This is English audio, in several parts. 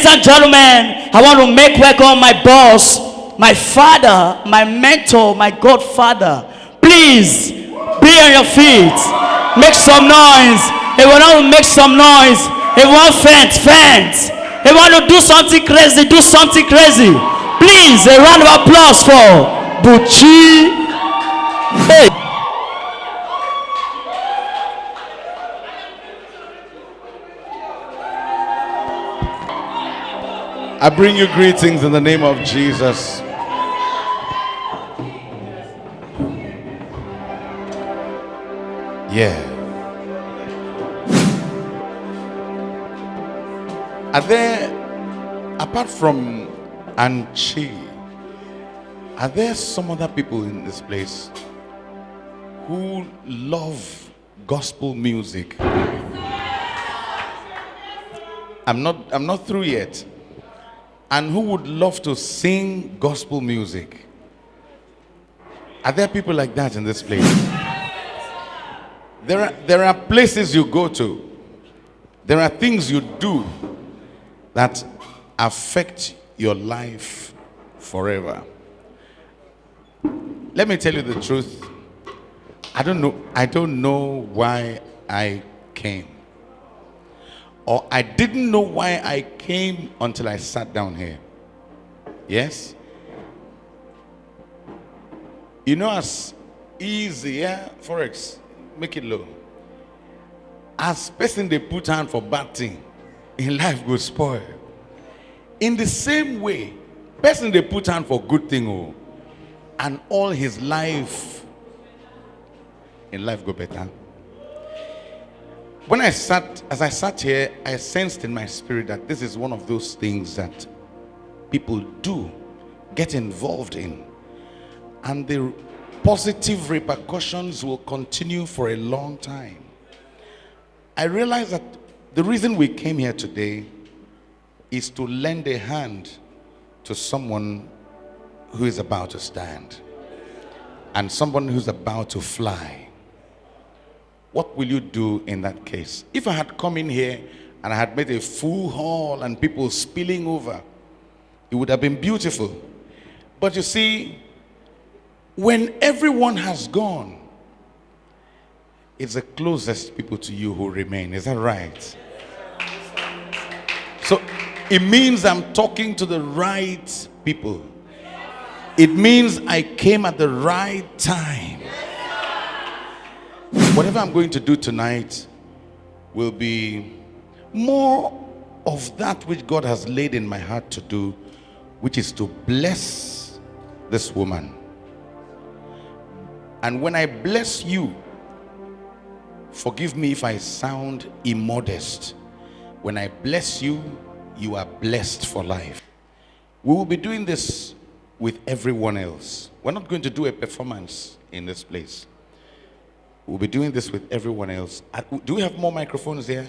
Ladies and gentlemen, I want to make welcome my boss, my father, my mentor, my godfather. Please be on your feet. Make some noise. If you want to make some noise, if you want fence. If you want to do something crazy, do something crazy. Please, a round of applause for BUCHI. Hey. I bring you greetings in the name of Jesus. Yeah. Are there, apart from Anchi, are there some other people in this place who love gospel music? I'm not through yet. And who would love to sing gospel music? Are there people like that in this place? There are places you go to. There are things you do that affect your life forever. Let me tell you the truth. I don't know why I came. Or I didn't know why I came until I sat down here. Yes? You know, as easy, yeah? Forex, make it low. As person they put hand for bad thing, in life go spoil. In the same way, person they put hand for good thing, oh, and all his life, in life go better. As I sat here, I sensed in my spirit that this is one of those things that people do get involved in, and the positive repercussions will continue for a long time. I realize that the reason we came here today is to lend a hand to someone who is about to stand and someone who's about to fly. What will you do in that case? If I had come in here and I had made a full hall and people spilling over, it would have been beautiful. But you see, when everyone has gone, it's the closest people to you who remain. Is that right? So it means I'm talking to the right people. It means I came at the right time. Whatever I'm going to do tonight will be more of that which God has laid in my heart to do, which is to bless this woman. And when I bless you, forgive me if I sound immodest. When I bless you, you are blessed for life. We will be doing this with everyone else. We're not going to do a performance in this place. We'll be doing this with everyone else. Do we have more microphones here?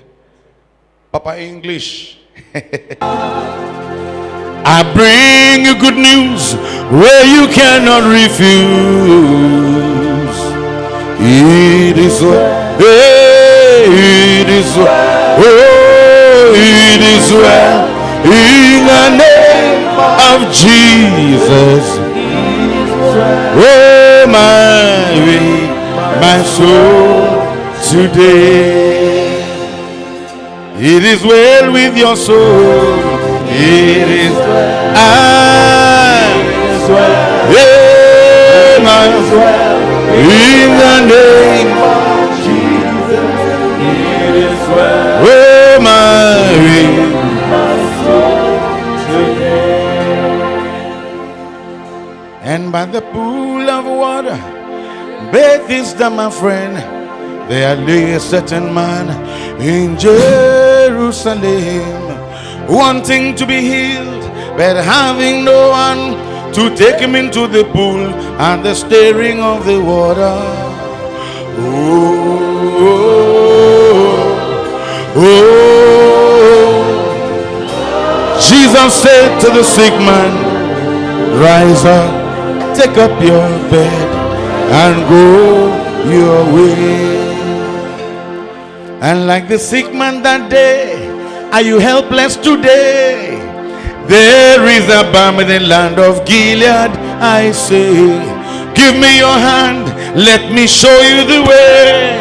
Papa English. I bring you good news where you cannot refuse. It is well. It is well. Oh, it is well. In the name of Jesus. Oh, my soul today. It is well with your soul. It is well. Yeah, in the name of Jesus. It is well. Oh, my soul today. And by the pool of water, Bethesda, my friend, there lay a certain man in Jerusalem, wanting to be healed, but having no one to take him into the pool and the stirring of the water. Jesus said to the sick man, rise up, take up your bed and go your way. And like the sick man that day, Are you helpless today? There is a balm in the land of Gilead. I say, give me your hand, let me show you the way.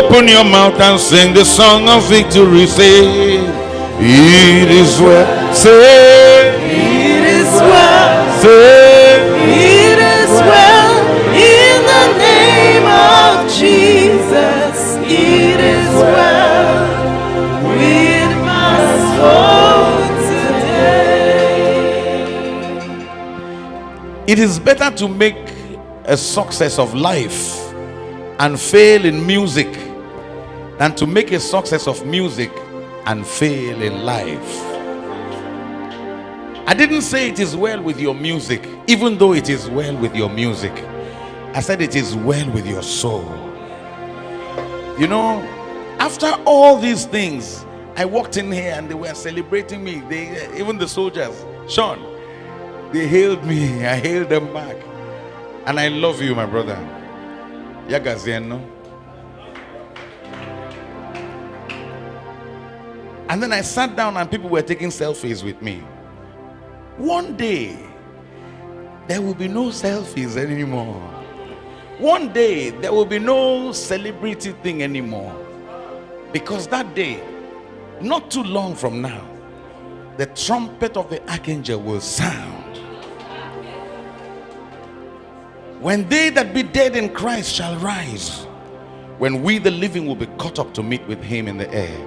Open your mouth and sing the song of victory. Say, it is well. Say, It is well. say, It is well. In the name of Jesus. It is well with my soul today. it is better to make a success of life and fail in music than to make a success of music and fail in life. I didn't say it is well with your music, even though it is well with your music. I said it is well with your soul. You know, after all these things, I walked in here and they were celebrating me. They, even the soldiers, Sean, they hailed me. I hailed them back. And I love you, my brother. Yagazieno. And then I sat down and people were taking selfies with me. One day, there will be no selfies anymore. One day, there will be no celebrity thing anymore. Because that day, not too long from now, the trumpet of the archangel will sound. When they that be dead in Christ shall rise, when we the living will be caught up to meet with him in the air.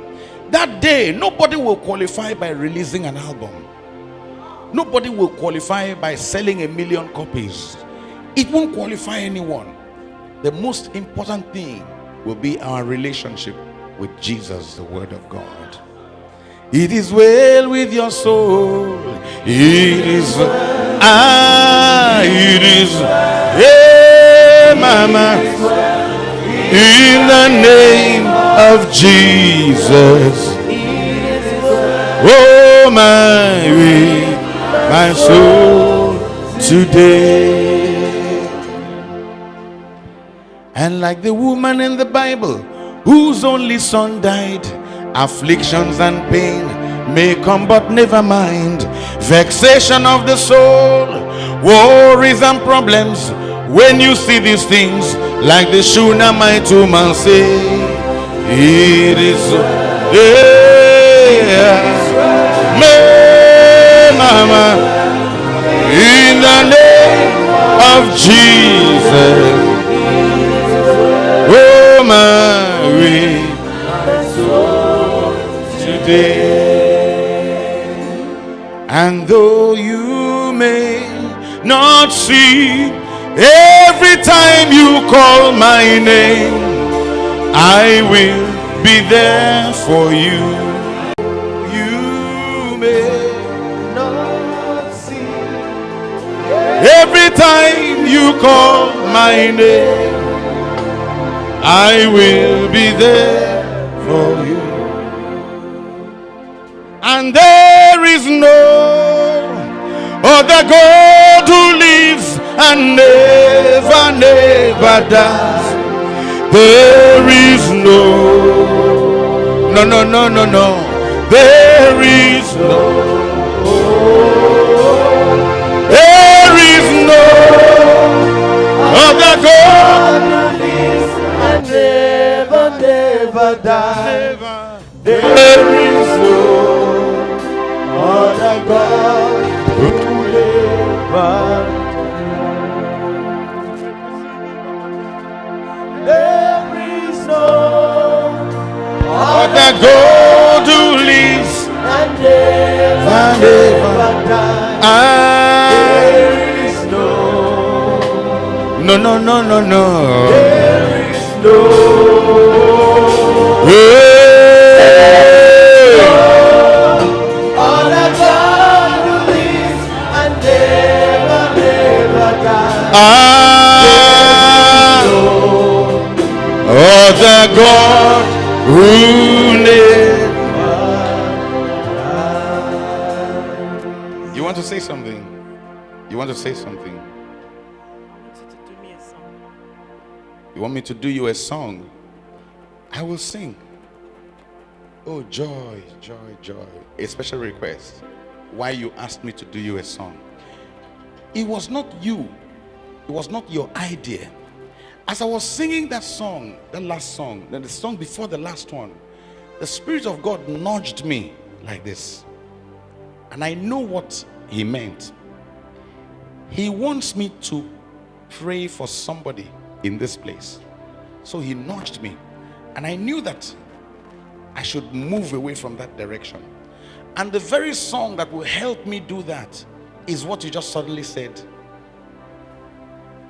That day, nobody will qualify by releasing an album. Nobody will qualify by selling 1 million copies. It won't qualify anyone. The most important thing will be our relationship with Jesus, the Word of God. It is well with your soul. It is well. It is well. Yeah, mama. In the name of Jesus. Oh, my soul today. And like the woman in the Bible whose only son died, afflictions and pain may come, but never mind. Vexation of the soul, worries and problems. When you see these things, like the Shunammite woman say, it is mama, in the name of Jesus. Oh, Mary, today. And though you may not see, every time you call my name, I will be there for you. You may not see, every time you call my name, I will be there for you. And there is no other God who lives and never, never dies. There is no. There is no. There is no other God who lives and never, never dies. There is no other God who never. There is no other God who lives and never, never dies. There is no. There is no. Other God who lives and never, never dies. Other God who never dies. You want to say something? You want to say something? You want me to do you a song? I will sing. Oh, joy, joy, joy. A special request. Why you asked me to do you a song. It was not you. It was not your idea. As I was singing that song, the last song, then the song before the last one, the Spirit of God nudged me like this. And I know what he meant. He wants me to pray for somebody in this place. So he nudged me. And I knew that I should move away from that direction. And the very song that will help me do that is what you just suddenly said.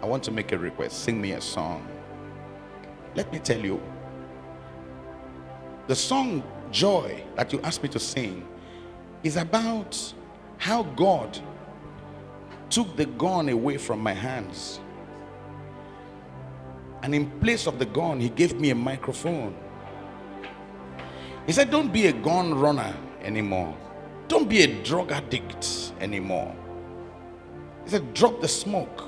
I want to make a request. Sing me a song. Let me tell you, the song Joy that you asked me to sing is about how God took the gun away from my hands. And in place of the gun, he gave me a microphone. He said, don't be a gun runner anymore. Don't be a drug addict anymore. He said, drop the smoke.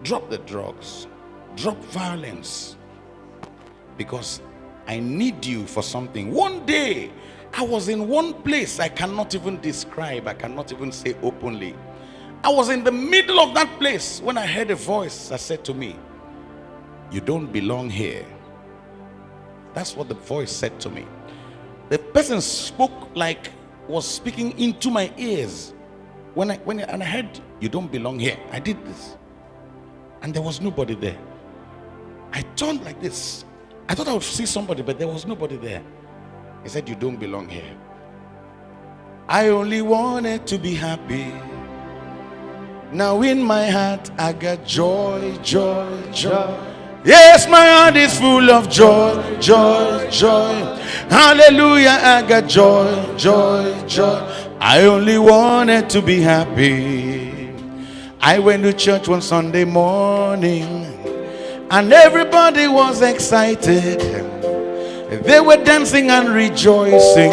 Drop the drugs. Drop violence. Because I need you for something. One day, I was in one place I cannot even describe. I cannot even say openly. I was in the middle of that place when I heard a voice that said to me, you don't belong here. That's what the voice said to me. The person spoke like was speaking into my ears. When I heard, you don't belong here, I did this. And there was nobody there. I turned like this. I thought I would see somebody, but there was nobody there. He said, you don't belong here. I only wanted to be happy. Now in my heart, I got joy, joy, joy. Yes, my heart is full of joy, joy, joy. Hallelujah, I got joy, joy, joy. I only wanted to be happy. I went to church one Sunday morning and everybody was excited. They were dancing and rejoicing.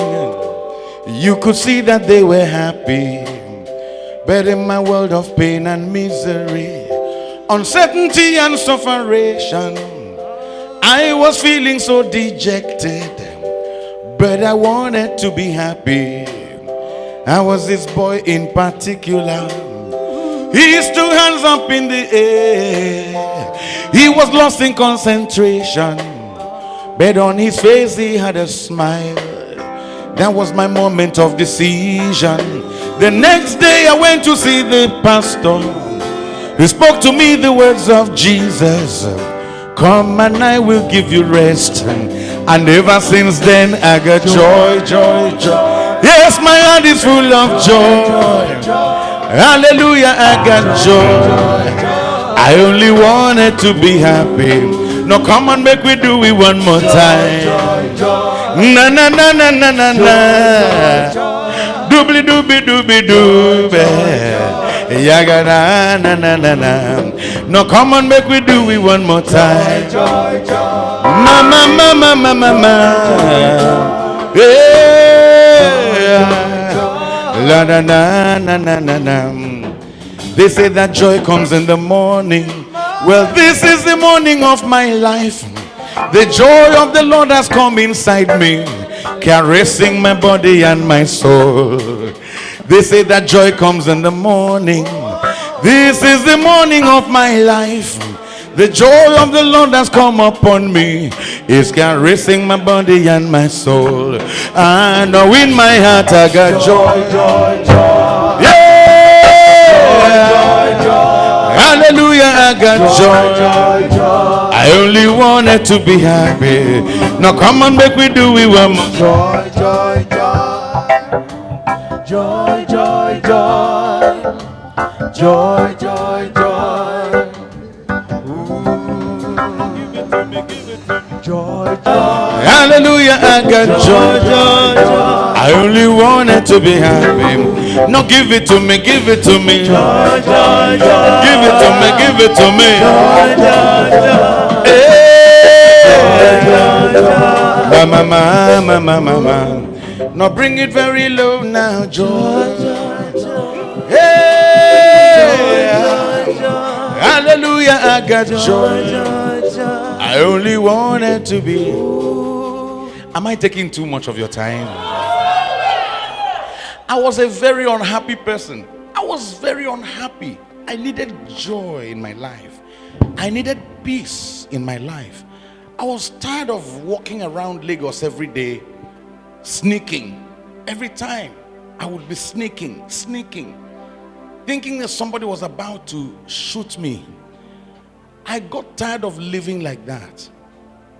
You could see that they were happy. But in my world of pain and misery, uncertainty and sufferation, I was feeling so dejected. But I wanted to be happy. I was this boy in particular. His two hands up in the air. He was lost in concentration, but on his face he had a smile. That was my moment of decision. The next day I went to see the pastor. He spoke to me the words of Jesus. Come and I will give you rest. And ever since then I got joy, joy, joy. Yes, my heart is full of joy. Hallelujah, I got joy. I only wanted to be happy. Now come on, make we do it one more time. Na na na na na na na. Doobly dooby dooby dooby. Yaga na na na na na. Now come on, make we do it one more time. Mama mama mama mama. Yeah. La na na na na na na. They say that joy comes in the morning. Well, this is the morning of my life. The joy of the Lord has come inside me, caressing my body and my soul. They say that joy comes in the morning. This is the morning of my life. The joy of the Lord has come upon me, is caressing my body and my soul. And in my heart I got joy, joy, joy. Yeah! Joy, joy. Hallelujah, I got joy, joy, joy. I only wanted to be happy. Now come on, make we do it one more. Joy, joy, joy. Joy, joy, joy. Joy, joy, joy. Joy, joy. Hallelujah, I got joy, joy, joy. I only wanted to be happy. No, give it to me, give it to me. Joy, joy, joy. Give it to me, give it to me. Joy, joy, joy. Hey. Joy, joy, joy. Mama, mama, mama, mama. Now bring it very low now, joy, joy, joy. Hey. Joy, joy, joy. Hallelujah, I got joy, joy, joy. I only wanted to be. Am I taking too much of your time? I was a very unhappy person. I was very unhappy. I needed joy in my life. I needed peace in my life. I was tired of walking around Lagos every day, sneaking. Every time I would be sneaking, thinking that somebody was about to shoot me. I got tired of living like that.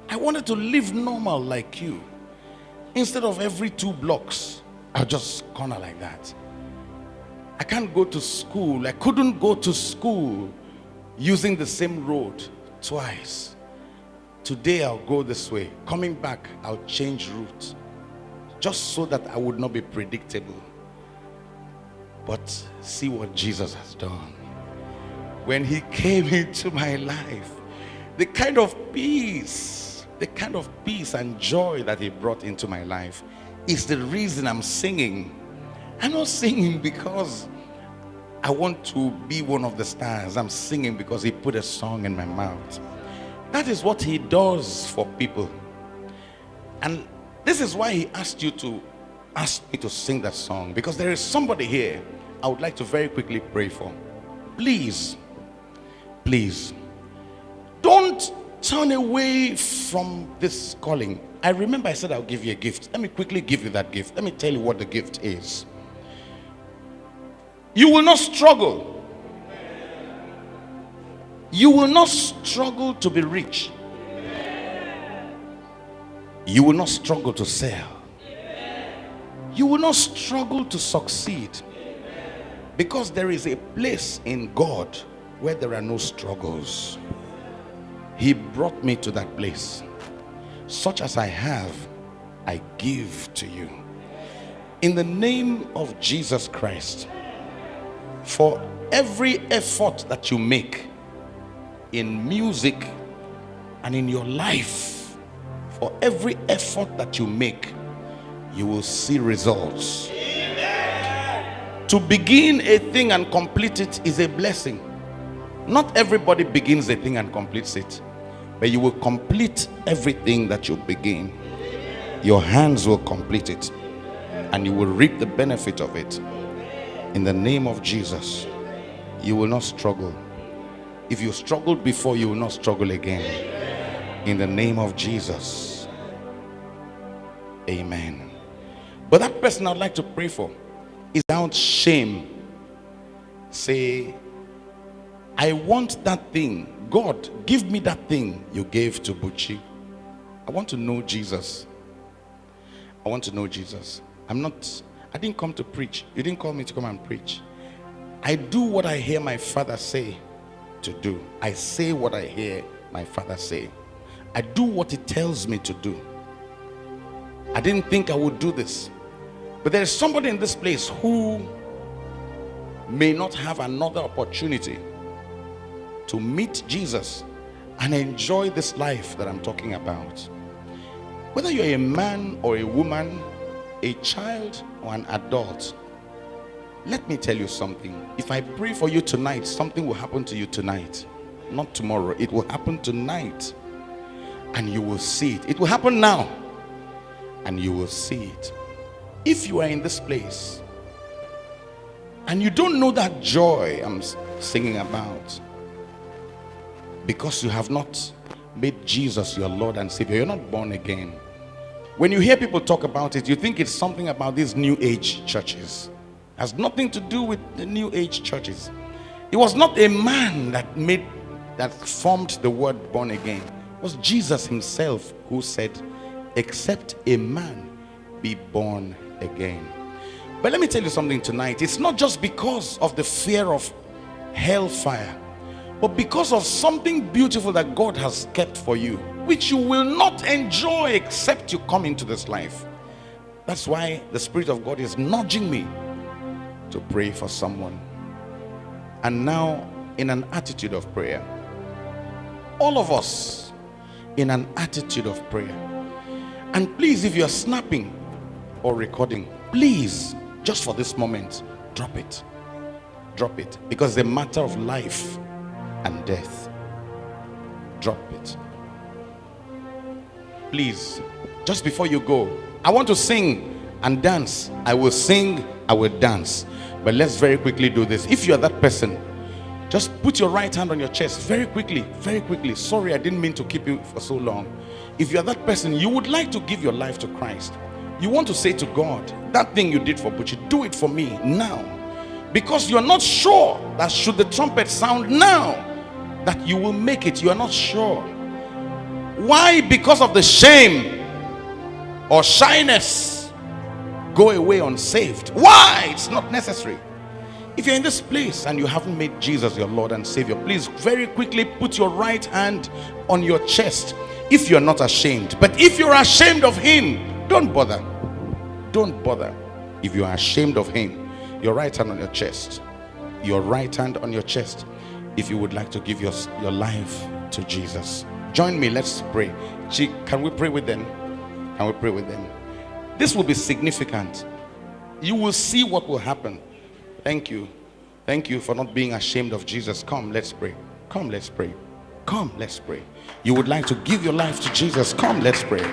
I wanted to live normal like you. Instead of every 2 blocks, I'll just corner like that. I can't go to school. I couldn't go to school using the same road twice. Today I'll go this way. Coming back, I'll change route. Just so that I would not be predictable. But see what Jesus has done. When he came into my life, the kind of peace and joy that he brought into my life is the reason I'm singing. I'm not singing because I want to be one of the stars. I'm singing because he put a song in my mouth. That is what he does for people. And this is why he asked you to ask me to sing that song, because there is somebody here I would like to very quickly pray for. Please, don't turn away from this calling. I remember I said I'll give you a gift. Let me quickly give you that gift. Let me tell you what the gift is. You will not struggle. You will not struggle to be rich. You will not struggle to sell. You will not struggle to succeed. Because there is a place in God where there are no struggles. He brought me to that place. Such as I have, I give to you. In the name of Jesus Christ, for every effort that you make in music and in your life, for every effort that you make, you will see results. To begin a thing and complete it is a blessing. Not everybody begins a thing and completes it, but you will complete everything that you begin. Your hands will complete it, and you will reap the benefit of it. In the name of Jesus, you will not struggle. If you struggled before, you will not struggle again. In the name of Jesus. Amen. But that person I'd like to pray for is without shame. Say, I want that thing. God, give me that thing you gave to BUCHI. I want to know Jesus. I want to know Jesus. I didn't come to preach. You didn't call me to come and preach. I do what I hear my father say to do. I say what I hear my father say. I do what he tells me to do. I didn't think I would do this. But there is somebody in this place who may not have another opportunity to meet Jesus and enjoy this life that I'm talking about. Whether you're a man or a woman, a child or an adult, let me tell you something. If I pray for you tonight, something will happen to you tonight. Not tomorrow. It will happen tonight. And you will see it. It will happen now. And you will see it. If you are in this place and you don't know that joy I'm singing about, because you have not made Jesus your Lord and Savior, you're not born again. When you hear people talk about it, you think it's something about these new age churches. It has nothing to do with the new age churches. It was not a man that formed the word born again. It was Jesus himself who said, except a man be born again. But let me tell you something tonight. It's not just because of the fear of hellfire, but because of something beautiful that God has kept for you, which you will not enjoy except you come into this life. That's why the Spirit of God is nudging me to pray for someone. And now, in an attitude of prayer, all of us in an attitude of prayer. And please, if you're snapping or recording, please, just for this moment, drop it. Drop it, because it's a matter of life and death. Drop it. Please, just before you go, I want to sing and dance. I will sing, I will dance. But let's very quickly do this. If you are that person, just put your right hand on your chest very quickly, very quickly. Sorry, I didn't mean to keep you for so long. If you are that person, you would like to give your life to Christ. You want to say to God, that thing you did for BUCHI, do it for me now. Because you're not sure that should the trumpet sound now, that you will make it. You are not sure. Why? Because of the shame or shyness, go away unsaved. Why? It's not necessary. If you're in this place and you haven't made Jesus your Lord and Savior, please very quickly put your right hand on your chest if you're not ashamed. But if you're ashamed of him, don't bother. Don't bother. If you are ashamed of him, your right hand on your chest. Your right hand on your chest. If you would like to give your life to Jesus. Join me, let's pray. Can we pray with them? Can we pray with them? This will be significant. You will see what will happen. Thank you. Thank you for not being ashamed of Jesus. Come, let's pray. Come, let's pray. Come, let's pray. You would like to give your life to Jesus. Come, let's pray.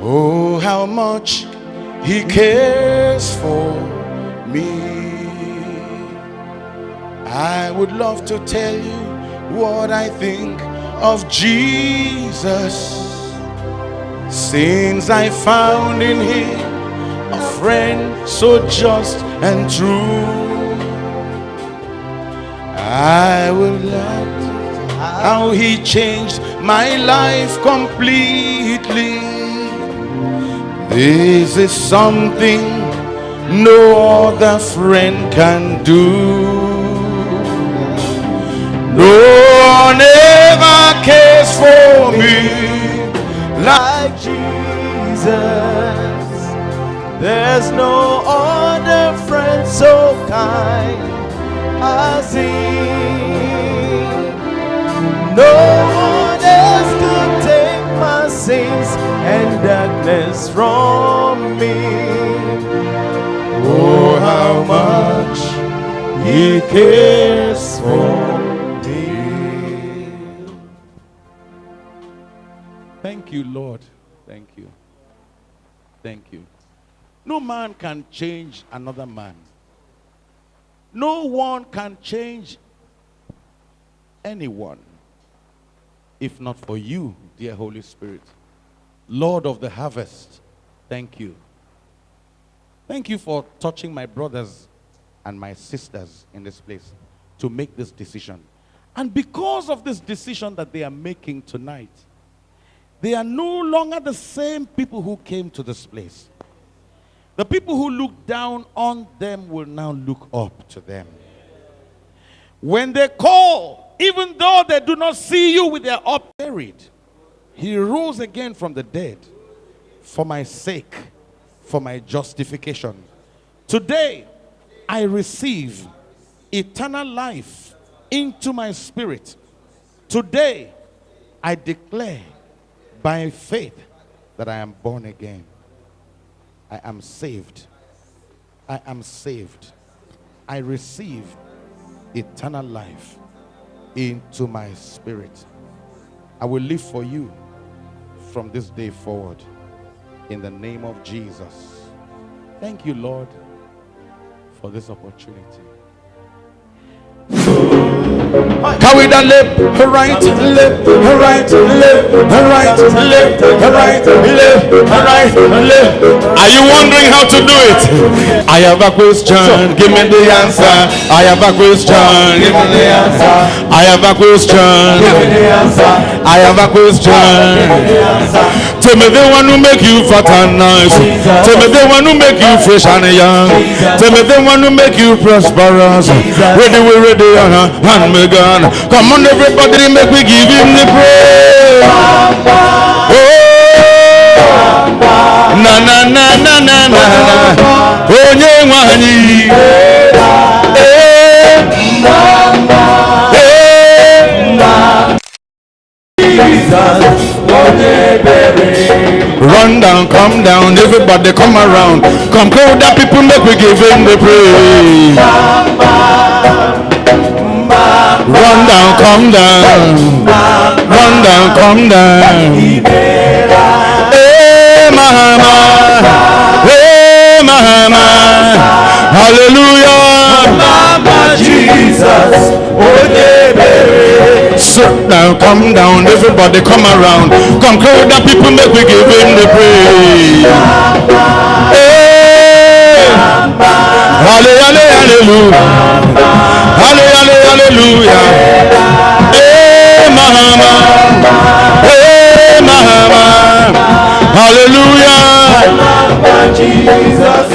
Oh, how much he cares for me. I would love to tell you what I think of Jesus, since I found in him a friend so just and true. I will love how he changed my life completely. This is something no other friend can do. No one ever cares for me like Jesus. There's no other friend so kind as he. No one else could take my sins and darkness from me. Oh, how much he cares for me. Thank you, Lord. Thank you. Thank you. No man can change another man. No one can change anyone if not for you, dear Holy Spirit. Lord of the harvest, thank you. Thank you for touching my brothers and my sisters in this place to make this decision. And because of this decision that they are making tonight, they are no longer the same people who came to this place. The people who look down on them will now look up to them. When they call, even though they do not see you with their up buried, he rose again from the dead for my sake, for my justification. Today, I receive eternal life into my spirit. Today, I declare by faith that I am born again. I am saved. I am saved. I receive eternal life into my spirit. I will live for you from this day forward in the name of Jesus. Thank you, Lord, for this opportunity. Can we then live right, live right, live right, live right, live right, live. Are you wondering how to do it? I have a question, give me the answer. I have a question, give me the answer. I have a question, give me the answer. I have a question. Tell me the one who make you fat and nice. Tell me the one who make you fresh and young. Tell me the one who make you prosperous. Ready, we ready, and me gone. Come on, everybody, make we give him the praise. Oh, na na na na na na. Oh, nyewani. Run down, come down, everybody come around. Come crowd that people, make we give him the praise. Run down, come down. Run down, come down. Hey, mama. Hey, mama. Hallelujah. Mama Jesus. Sit down, come down, everybody come around. Come close the people, make we give him the praise. Hey. Hallelujah, hallelujah. Hallelujah, hallelujah. Hey, mama. Hey, mama. Hallelujah. Mama Jesus.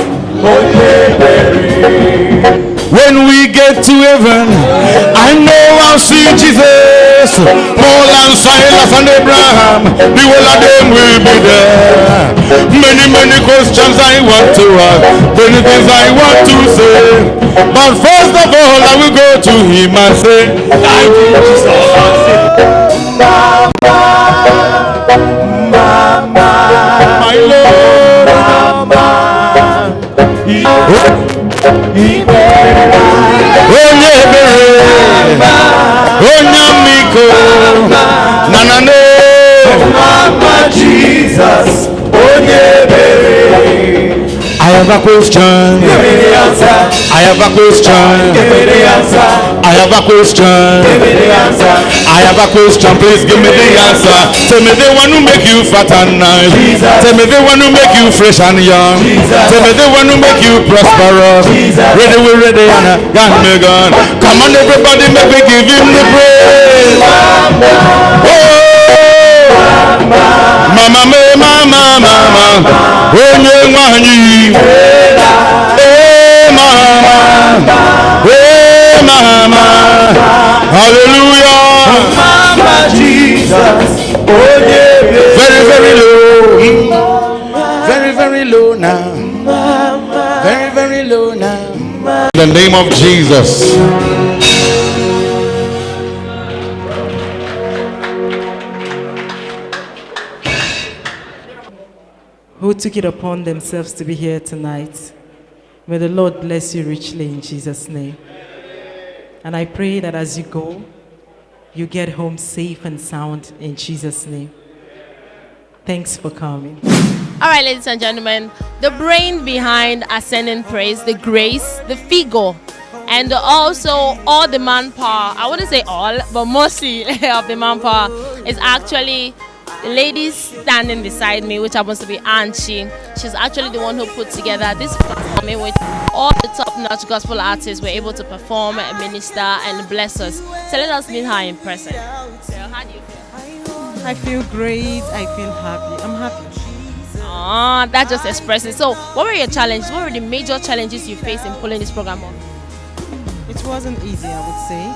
When we get to heaven, I know I'll see Jesus. Paul and Silas and Abraham, the whole of them will be there. Many, many questions I want to ask, many things I want to say. But first of all, I will go to him and say, thank you, Jesus. My Lord, Mama Jesus. I have a question. Give me the answer. I have a question. Give me the answer. I have a question. Give me the answer. I have a question. Please give me the answer. Tell me the one who make you fat and nice. Jesus. Tell me the one who make you fresh and young. Jesus. Tell me the one who make you prosperous. Jesus. Ready, we ready, and gun me gun. Come on, everybody, make me give him the praise. Oh, mama, me, mama, mama. Oh, me, mama. Hey, mama. Hey, mama. Hallelujah. Mama Jesus. Very, very low. Very, very low now. Very, very low now. In the name of Jesus. Who took it upon themselves to be here tonight. May the Lord bless you richly in Jesus' name. And I pray that as you go, you get home safe and sound in Jesus' name. Thanks for coming. All right, ladies and gentlemen, the brain behind Ascending Praise, the grace, the figure, and also all the manpower, I wouldn't say all, but mostly of the manpower, is actually the lady standing beside me, which happens to be Anchi. She's actually the one who put together this platform in which all the top-notch gospel artists were able to perform, minister, and bless us. So let us meet her in person. So how do you feel? I feel great. I feel happy. I'm happy. That just expresses. So what were your challenges? What were the major challenges you faced in pulling this program off? It wasn't easy, I would say.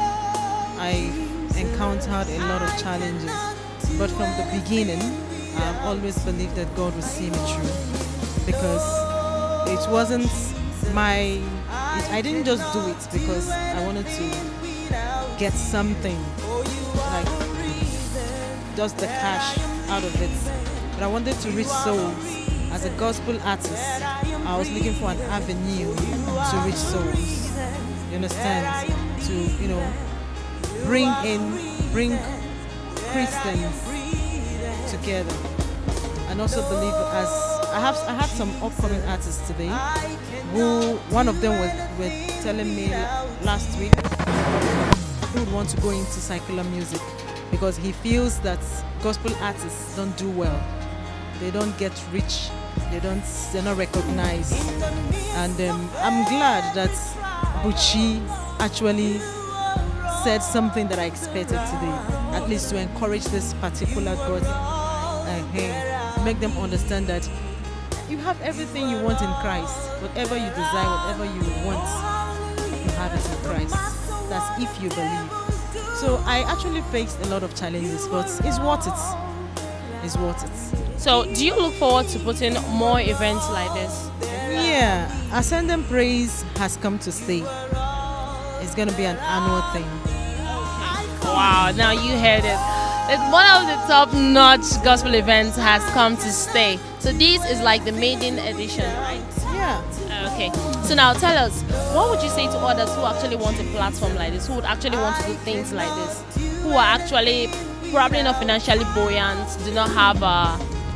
I encountered a lot of challenges. But from the beginning, I've always believed that God would see me through. Because it wasn't I didn't just do it because I wanted to get something, like just the cash out of it. But I wanted to reach souls. As a gospel artist, I was looking for an avenue to reach souls. You understand? To, bring Christians together. And also believe, as I have some upcoming artists today who, one of them were telling me last week he would want to go into secular music because he feels that gospel artists don't do well. They don't get rich. They're not recognized. And I'm glad that BUCHI actually said something that I expected today, at least to encourage this particular God, make them understand that you have everything you want in Christ. Whatever you desire, whatever you want, you have it in Christ. That's if you believe. So I actually faced a lot of challenges, but it's worth it. It's worth it. So do you look forward to putting more events like this? Yeah, Ascending Praise has come to stay. It's going to be an annual thing. Wow, now you heard it. It's one of the top-notch gospel events has come to stay. So this is like the maiden edition, right? Yeah. Okay. So now tell us, what would you say to others who actually want a platform like this, who would actually want to do things like this, who are actually probably not financially buoyant, do not have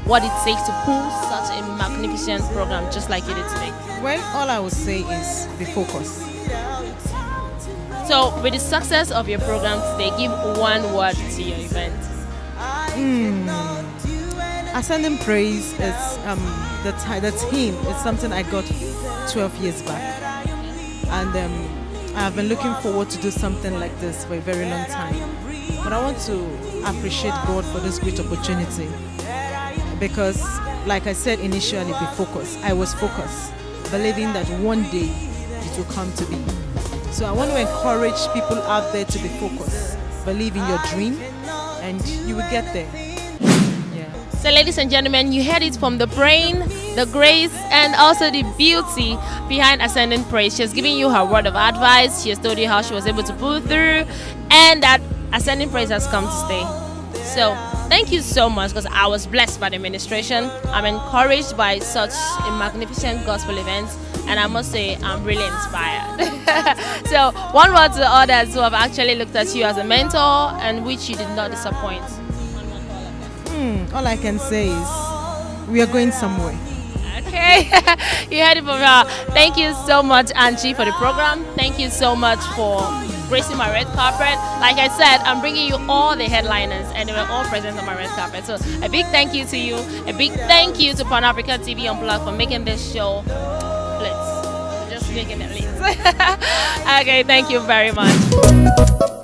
what it takes to pull such a magnificent program just like you did today? Well, all I would say is be focused. So, with the success of your program today, give one word to your event. Ascending Praise is the team. It's something I got 12 years back, and I've been looking forward to do something like this for a very long time. But I want to appreciate God for this great opportunity because, like I said initially, be focused. I was focused, believing that one day it will come to be. So I want to encourage people out there to be focused, believe in your dream, and you will get there. Yeah. So, ladies and gentlemen, you heard it from the brain, the grace, and also the beauty behind Ascending Praise. She has given you her word of advice. She has told you how she was able to pull through, and that Ascending Praise has come to stay. So, thank you so much, because I was blessed by the administration. I'm encouraged by such a magnificent gospel event, and I must say I'm really inspired. So, one word to others who have actually looked at you as a mentor and which you did not disappoint. All I can say is we are going somewhere. Okay, you heard it from her. Thank you so much, Angie, for the program. Thank you so much for gracing my red carpet. Like I said, I'm bringing you all the headliners, and they were all present on my red carpet. So a big thank you to you. A big thank you to Pan Africa TV UNPLUG for making this show blitz. Just making it lit. Okay, thank you very much.